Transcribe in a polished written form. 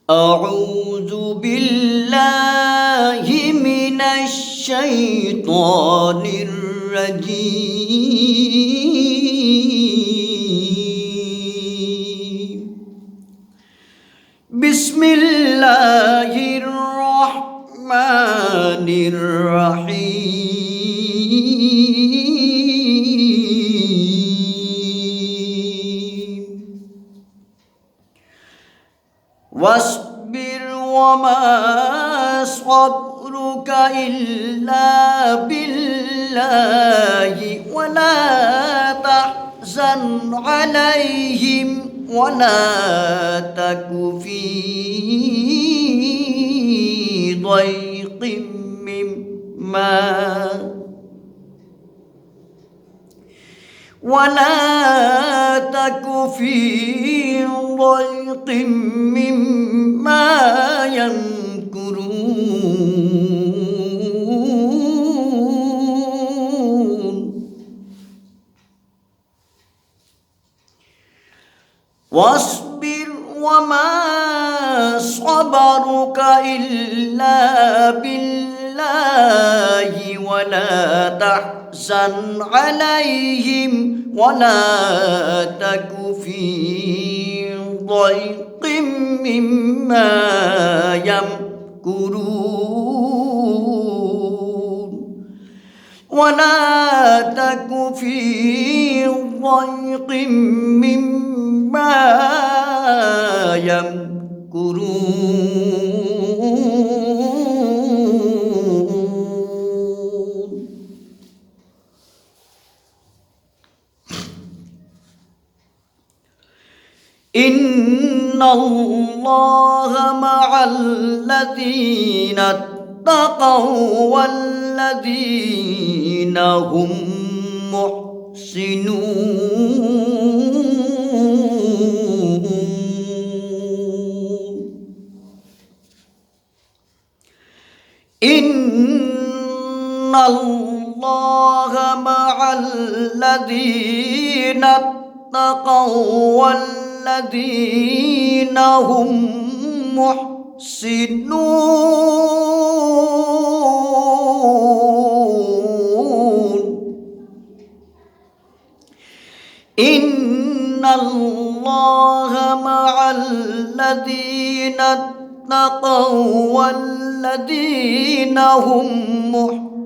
أعوذ بالله من الشيطان الرجيم. بسم الله الرحمن الرحيم. واصبر وما صبرك إلا بالله ولا تحزن عليهم ولا تك في ضيق مما يمكرون. واصبر وما صبرك إلا بالله ولا تحزن عليهم ولا تك في ضيق مما يمكرون. ولا تك في ضيق مما يمكرون. إن الله مع الذين اتقوا والذين هم محسنون. إن الله مع الذين اتقوا والذين هم محسنون. إن الله مع الذين اتقوا والذين هم محسنون.